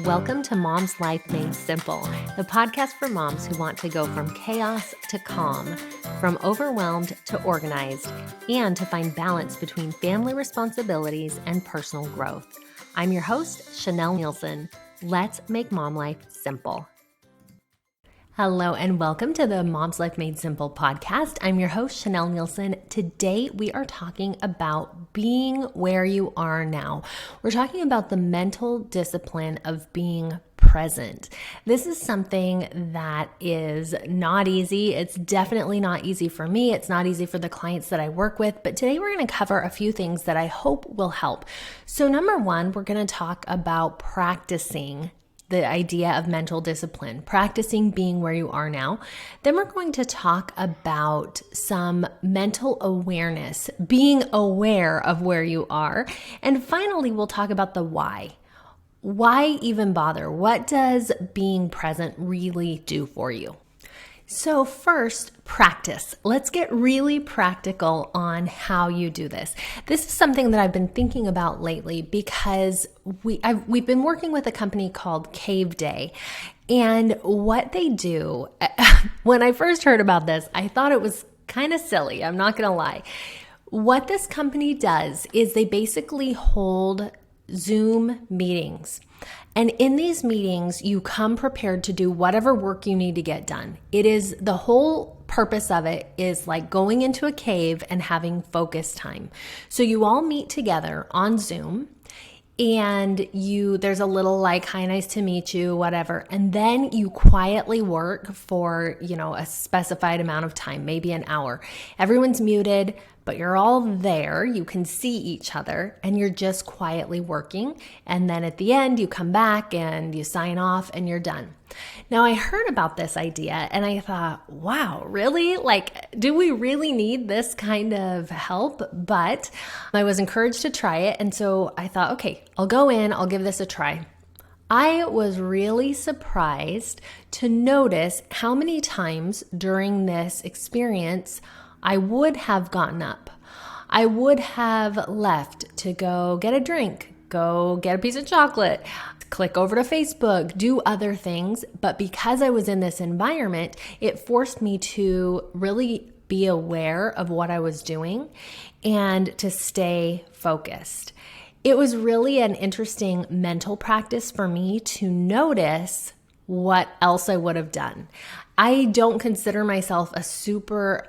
Welcome to Mom's Life Made Simple, the podcast for moms who want to go from chaos to calm, from overwhelmed to organized, and to find balance between family responsibilities and personal growth. I'm your host, Chanel Nielsen. Let's make mom life simple. Hello and welcome to the Mom's Life Made Simple podcast. I'm your host, Chanel Nielsen. Today we are talking about being where you are now. We're talking about the mental discipline of being present. This is something that is not easy. It's definitely not easy for me. It's not easy for the clients that I work with. But today we're going to cover a few things that I hope will help. So number one, we're going to talk about practicing the idea of mental discipline, practicing being where you are now. Then we're going to talk about some mental awareness, being aware of where you are. And finally, we'll talk about the why. Why even bother? What does being present really do for you? So first, practice. Let's get really practical on how you do this. This is something that I've been thinking about lately because we've been working with a company called Cave Day. And what they do, when I first heard about this, I thought it was kind of silly. I'm not going to lie. What this company does is they basically hold Zoom meetings. And in these meetings, you come prepared to do whatever work you need to get done. It is the whole purpose of it is like going into a cave and having focus time. So you all meet together on Zoom and there's a little like, hi, nice to meet you, whatever. And then you quietly work for, a specified amount of time, maybe an hour. Everyone's muted, but you're all there. You can see each other and you're just quietly working. And then at the end, you come back and you sign off and you're done. Now, I heard about this idea and I thought, wow, really? Like, do we really need this kind of help? But I was encouraged to try it. And so I thought, okay, I'll go in, I'll give this a try. I was really surprised to notice how many times during this experience I would have gotten up. I would have left to go get a drink, go get a piece of chocolate, click over to Facebook, do other things. But because I was in this environment, it forced me to really be aware of what I was doing and to stay focused. It was really an interesting mental practice for me to notice what else I would have done. I don't consider myself a super,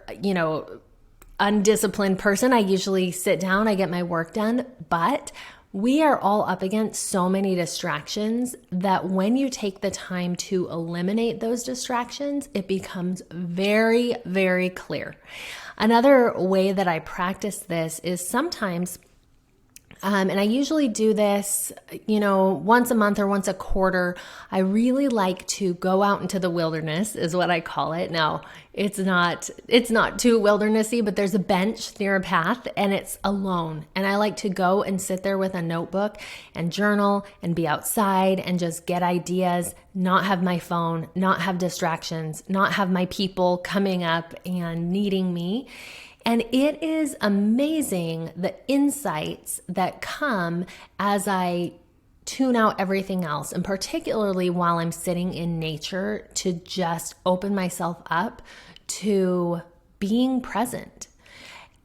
undisciplined person. I usually sit down, I get my work done, but we are all up against so many distractions that when you take the time to eliminate those distractions, it becomes very, very clear. Another way that I practice this is sometimes and I usually do this, once a month or once a quarter. I really like to go out into the wilderness is what I call it. Now, it's not too wildernessy, but there's a bench near a path and it's alone. And I like to go and sit there with a notebook and journal and be outside and just get ideas, not have my phone, not have distractions, not have my people coming up and needing me. And it is amazing the insights that come as I tune out everything else, and particularly while I'm sitting in nature, to just open myself up to being present.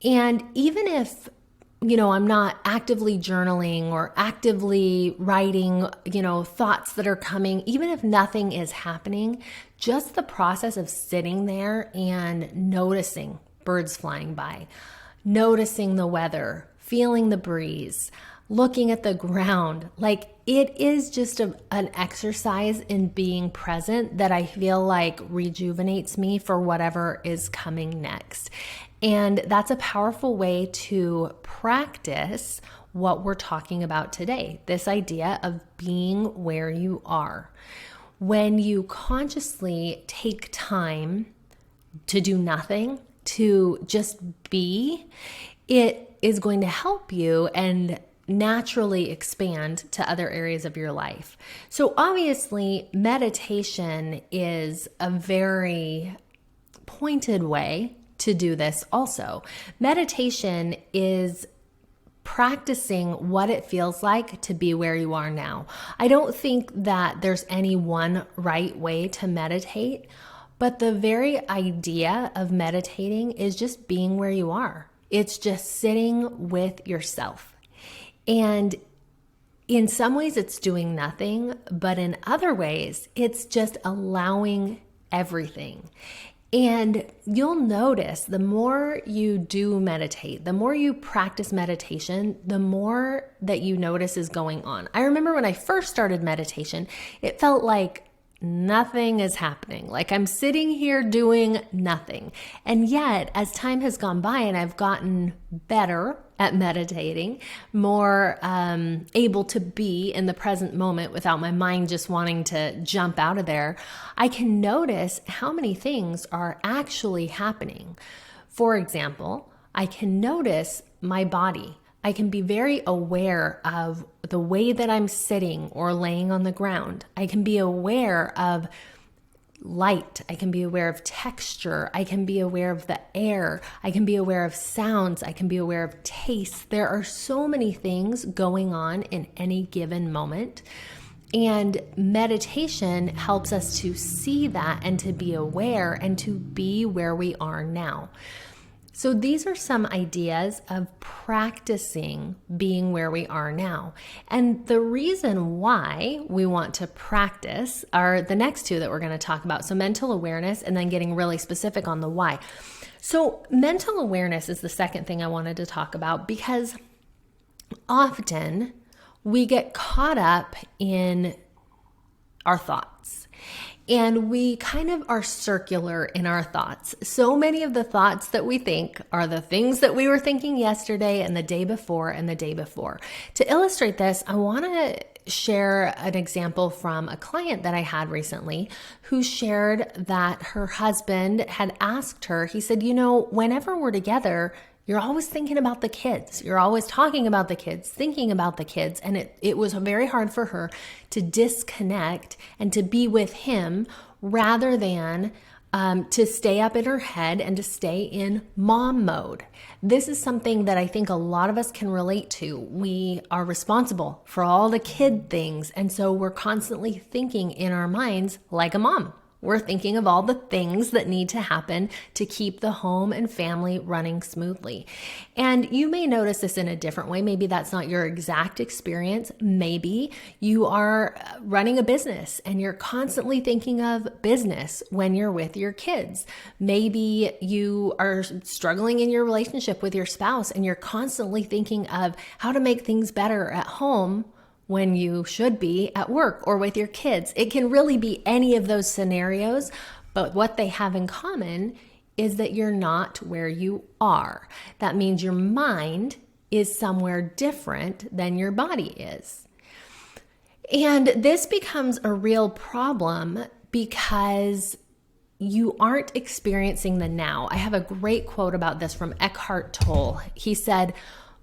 And even if I'm not actively journaling or actively writing, thoughts that are coming, even if nothing is happening, just the process of sitting there and noticing birds flying by, noticing the weather, feeling the breeze, looking at the ground. Like, it is just an exercise in being present that I feel like rejuvenates me for whatever is coming next. And that's a powerful way to practice what we're talking about today, this idea of being where you are. When you consciously take time to do nothing, to just be, it is going to help you and naturally expand to other areas of your life. So obviously, meditation is a very pointed way to do this also. Meditation is practicing what it feels like to be where you are now. I don't think that there's any one right way to meditate, but the very idea of meditating is just being where you are. It's just sitting with yourself. And in some ways it's doing nothing, but in other ways it's just allowing everything. And you'll notice the more you do meditate, the more you practice meditation, the more that you notice is going on. I remember when I first started meditation, it felt like nothing is happening. Like I'm sitting here doing nothing. And yet, as time has gone by and I've gotten better at meditating, more able to be in the present moment without my mind just wanting to jump out of there, I can notice how many things are actually happening. For example, I can notice my body. I can be very aware of the way that I'm sitting or laying on the ground. I can be aware of light. I can be aware of texture. I can be aware of the air. I can be aware of sounds. I can be aware of taste. There are so many things going on in any given moment. And meditation helps us to see that and to be aware and to be where we are now. So these are some ideas of practicing being where we are now. And the reason why we want to practice are the next two that we're going to talk about. So mental awareness and then getting really specific on the why. So mental awareness is the second thing I wanted to talk about because often we get caught up in our thoughts. And we kind of are circular in our thoughts. So many of the thoughts that we think are the things that we were thinking yesterday and the day before and the day before. To illustrate this, I want to share an example from a client that I had recently who shared that her husband had asked her, he said, whenever we're together, you're always thinking about the kids. You're always talking about the kids, thinking about the kids. And it was very hard for her to disconnect and to be with him rather than to stay up in her head and to stay in mom mode. This is something that I think a lot of us can relate to. We are responsible for all the kid things. And so we're constantly thinking in our minds like a mom. We're thinking of all the things that need to happen to keep the home and family running smoothly. And you may notice this in a different way. Maybe that's not your exact experience. Maybe you are running a business and you're constantly thinking of business when you're with your kids. Maybe you are struggling in your relationship with your spouse and you're constantly thinking of how to make things better at home when you should be at work or with your kids. It can really be any of those scenarios, but what they have in common is that you're not where you are. That means your mind is somewhere different than your body is. And this becomes a real problem because you aren't experiencing the now. I have a great quote about this from Eckhart Tolle. He said,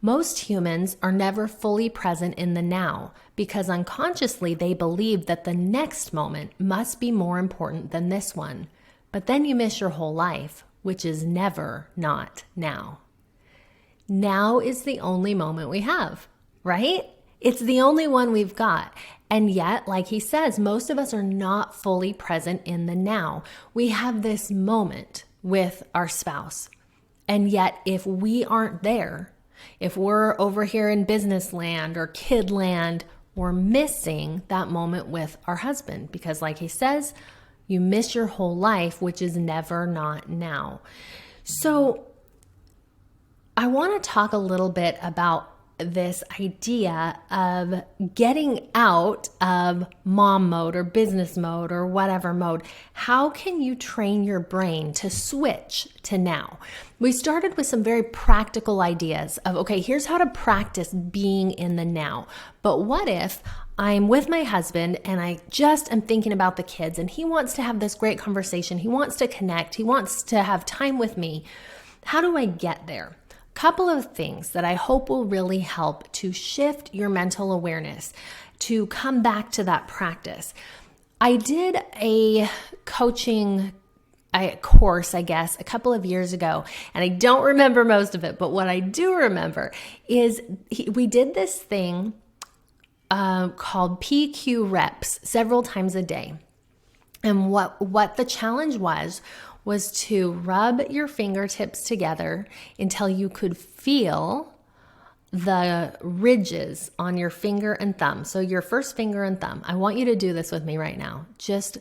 "Most humans are never fully present in the now because unconsciously they believe that the next moment must be more important than this one. But then you miss your whole life, which is never not now." Now is the only moment we have, right? It's the only one we've got. And yet, like he says, most of us are not fully present in the now. We have this moment with our spouse. And yet, if we aren't there, if we're over here in business land or kid land, we're missing that moment with our husband because like he says, you miss your whole life, which is never not now. So I want to talk a little bit about this idea of getting out of mom mode or business mode or whatever mode. How can you train your brain to switch to now? We started with some very practical ideas of, okay, here's how to practice being in the now. But what if I'm with my husband and I just am thinking about the kids and he wants to have this great conversation. He wants to connect. He wants to have time with me. How do I get there? Couple of things that I hope will really help to shift your mental awareness, to come back to that practice. I did a coaching course, I guess, a couple of years ago, and I don't remember most of it, but what I do remember is we did this thing called PQ reps several times a day. And what the challenge was to rub your fingertips together until you could feel the ridges on your finger and thumb. So your first finger and thumb. I want you to do this with me right now. Just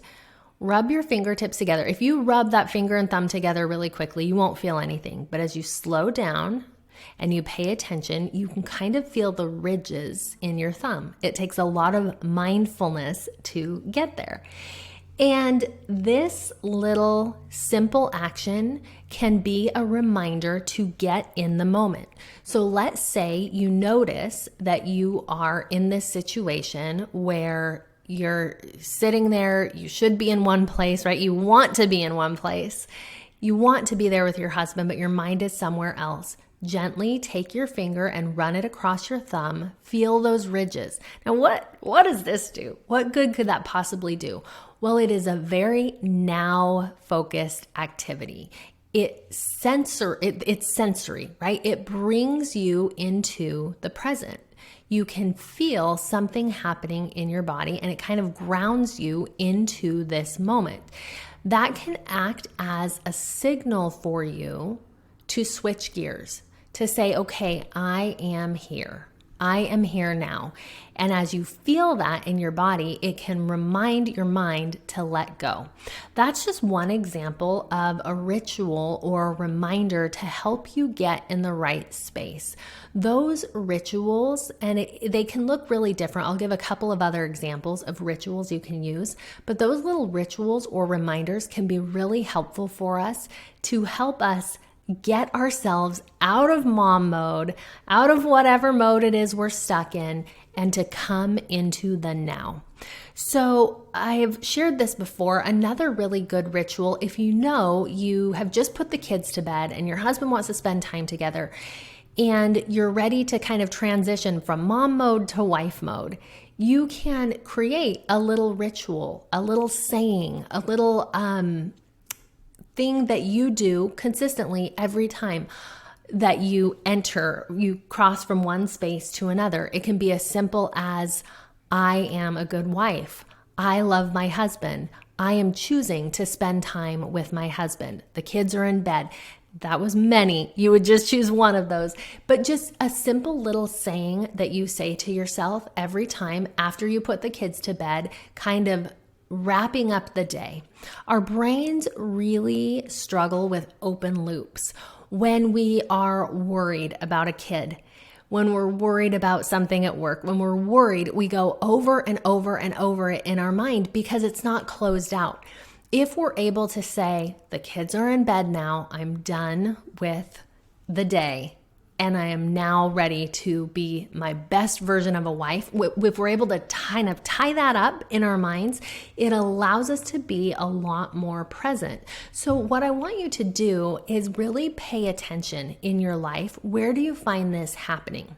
rub your fingertips together. If you rub that finger and thumb together really quickly, you won't feel anything. But as you slow down and you pay attention, you can kind of feel the ridges in your thumb. It takes a lot of mindfulness to get there. And this little simple action can be a reminder to get in the moment. So let's say you notice that you are in this situation where you're sitting there, you should be in one place, right? You want to be in one place. You want to be there with your husband, but your mind is somewhere else. Gently take your finger and run it across your thumb. Feel those ridges. Now, what does this do? What good could that possibly do? Well, it is a very now-focused activity. It's sensory, right? It brings you into the present. You can feel something happening in your body, and it kind of grounds you into this moment. That can act as a signal for you to switch gears, to say, okay, I am here. I am here now. And as you feel that in your body, it can remind your mind to let go. That's just one example of a ritual or a reminder to help you get in the right space. Those rituals, and they can look really different. I'll give a couple of other examples of rituals you can use, but those little rituals or reminders can be really helpful for us to help us get ourselves out of mom mode, out of whatever mode it is we're stuck in, and to come into the now. So I've shared this before. Another really good ritual, if you know you have just put the kids to bed and your husband wants to spend time together and you're ready to kind of transition from mom mode to wife mode, you can create a little ritual, a little saying, a little thing that you do consistently every time that you cross from one space to another. It can be as simple as, I am a good wife. I love my husband. I am choosing to spend time with my husband. The kids are in bed. That was many. You would just choose one of those. But just a simple little saying that you say to yourself every time after you put the kids to bed, kind of wrapping up the day. Our brains really struggle with open loops when we are worried about a kid, when we're worried about something at work, when we're worried, we go over and over and over it in our mind because it's not closed out. If we're able to say, the kids are in bed now, I'm done with the day, and I am now ready to be my best version of a wife. If we're able to kind of tie that up in our minds, it allows us to be a lot more present. So what I want you to do is really pay attention in your life. Where do you find this happening?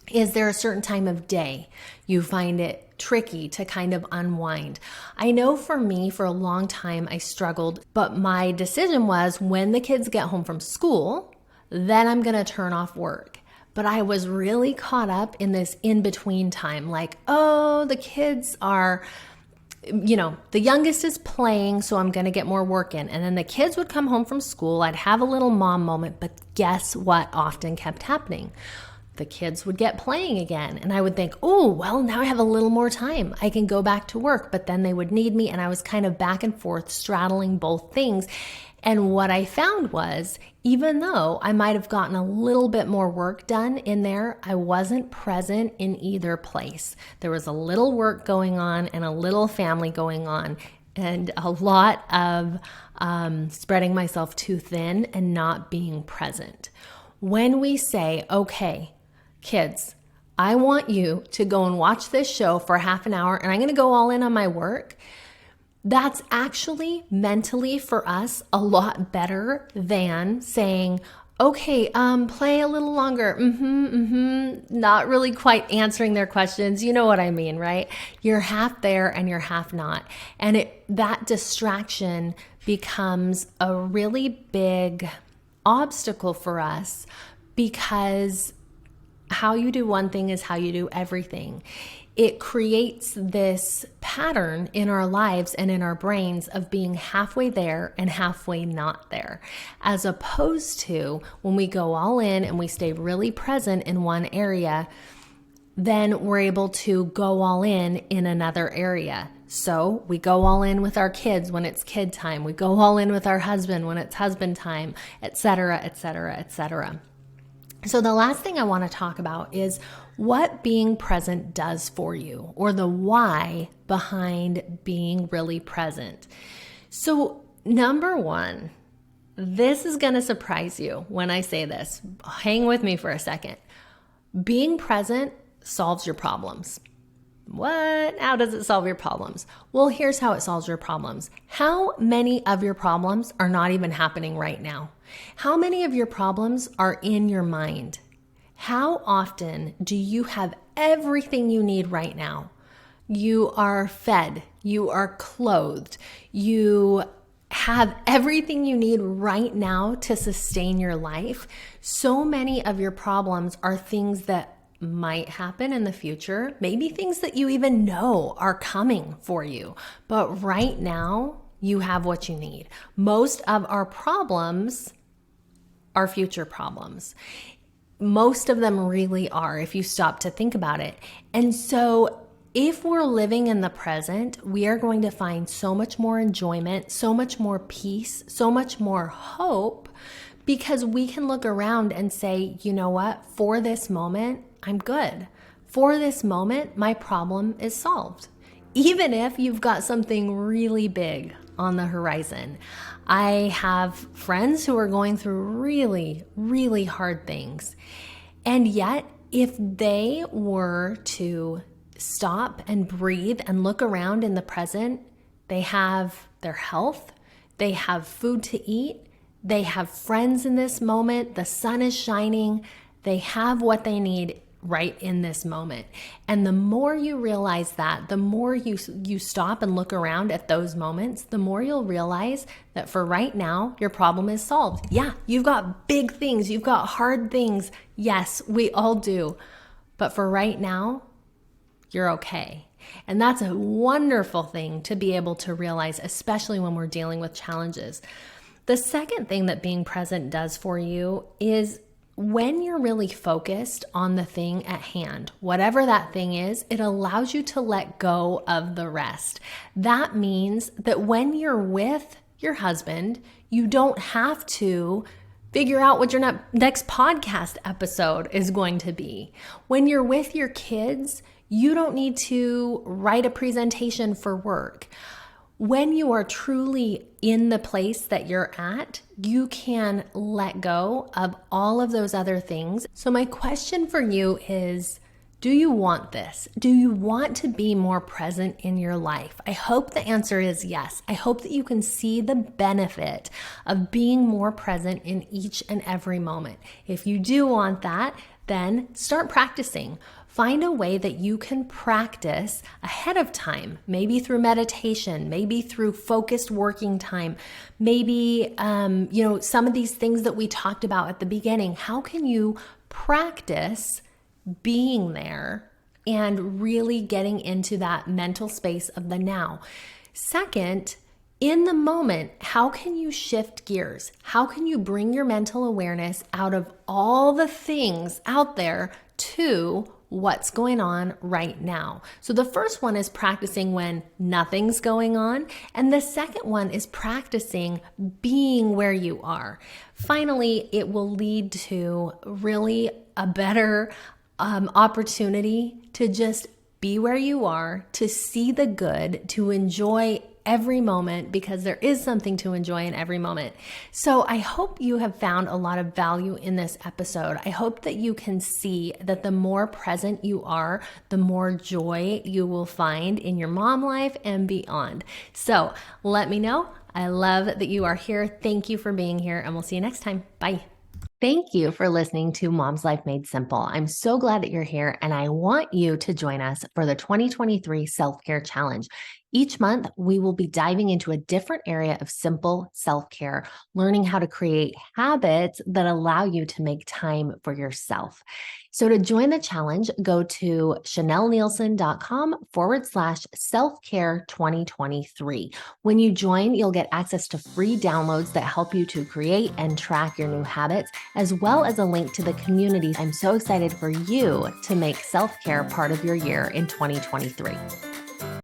Is there a certain time of day you find it tricky to kind of unwind? I know for me, for a long time, I struggled, but my decision was when the kids get home from school, then I'm going to turn off work. But I was really caught up in this in-between time, like, oh, the kids are, the youngest is playing, so I'm going to get more work in. And then the kids would come home from school. I'd have a little mom moment, but guess what often kept happening? The kids would get playing again. And I would think, oh, well, now I have a little more time. I can go back to work. But then they would need me. And I was kind of back and forth straddling both things. And what I found was, even though I might have gotten a little bit more work done in there, I wasn't present in either place. There was a little work going on and a little family going on, and a lot of spreading myself too thin and not being present. When we say, okay, kids, I want you to go and watch this show for half an hour and I'm going to go all in on my work, that's actually mentally for us a lot better than saying, Okay, play a little longer. Not really quite answering their questions. You know what I mean, right? You're half there and you're half not. And that distraction becomes a really big obstacle for us because how you do one thing is how you do everything. It creates this pattern in our lives and in our brains of being halfway there and halfway not there, as opposed to when we go all in and we stay really present in one area, then we're able to go all in another area. So we go all in with our kids when it's kid time. We go all in with our husband when it's husband time, etc., etc., etc. So the last thing I want to talk about is what being present does for you, or the why behind being really present. So number one, this is going to surprise you when I say this. Hang with me for a second. Being present solves your problems. What? How does it solve your problems? Well, here's how it solves your problems. How many of your problems are not even happening right now? How many of your problems are in your mind? How often do you have everything you need right now? You are fed, you are clothed, you have everything you need right now to sustain your life. So many of your problems are things that might happen in the future, maybe things that you even know are coming for you. But right now, you have what you need. Most of our problems are future problems. Most of them really are, if you stop to think about it. And so if we're living in the present, we are going to find so much more enjoyment, so much more peace, so much more hope, because we can look around and say, you know what, for this moment, I'm good. For this moment, my problem is solved. Even if you've got something really big on the horizon. I have friends who are going through really, really hard things. And yet, if they were to stop and breathe and look around in the present, they have their health, they have food to eat, they have friends in this moment, the sun is shining, they have what they need right in this moment. And the more you realize that, the more you stop and look around at those moments, the more you'll realize that for right now, your problem is solved. Yeah, you've got big things, you've got hard things. Yes, we all do. But for right now, you're okay. And that's a wonderful thing to be able to realize, especially when we're dealing with challenges. The second thing that being present does for you is when you're really focused on the thing at hand, whatever that thing is, it allows you to let go of the rest. That means that when you're with your husband, you don't have to figure out what your next podcast episode is going to be. When you're with your kids, you don't need to write a presentation for work. When you are truly in the place that you're at, you can let go of all of those other things. So my question for you is, do you want this? Do you want to be more present in your life? I hope the answer is yes. I hope that you can see the benefit of being more present in each and every moment. If you do want that, then start practicing. Find a way that you can practice ahead of time, maybe through meditation, maybe through focused working time, maybe, some of these things that we talked about at the beginning. How can you practice being there and really getting into that mental space of the now? Second, in the moment, how can you shift gears? How can you bring your mental awareness out of all the things out there to what's going on right now? So the first one is practicing when nothing's going on. And the second one is practicing being where you are. Finally, it will lead to really a better opportunity to just be where you are, to see the good, to enjoy every moment, because there is something to enjoy in every moment. So I hope you have found a lot of value in this episode. I hope that you can see that the more present you are, the more joy you will find in your mom life and beyond. So let me know. I love that you are here. Thank you for being here, and we'll see you next time. Bye. Thank you for listening to Mom's Life Made Simple. I'm so glad that you're here, and I want you to join us for the 2023 Self Care Challenge. Each month, we will be diving into a different area of simple self care, learning how to create habits that allow you to make time for yourself. So, to join the challenge, go to chanelnielsen.com/self-care 2023. When you join, you'll get access to free downloads that help you to create and track your new habits, as well as a link to the community. I'm so excited for you to make self-care part of your year in 2023.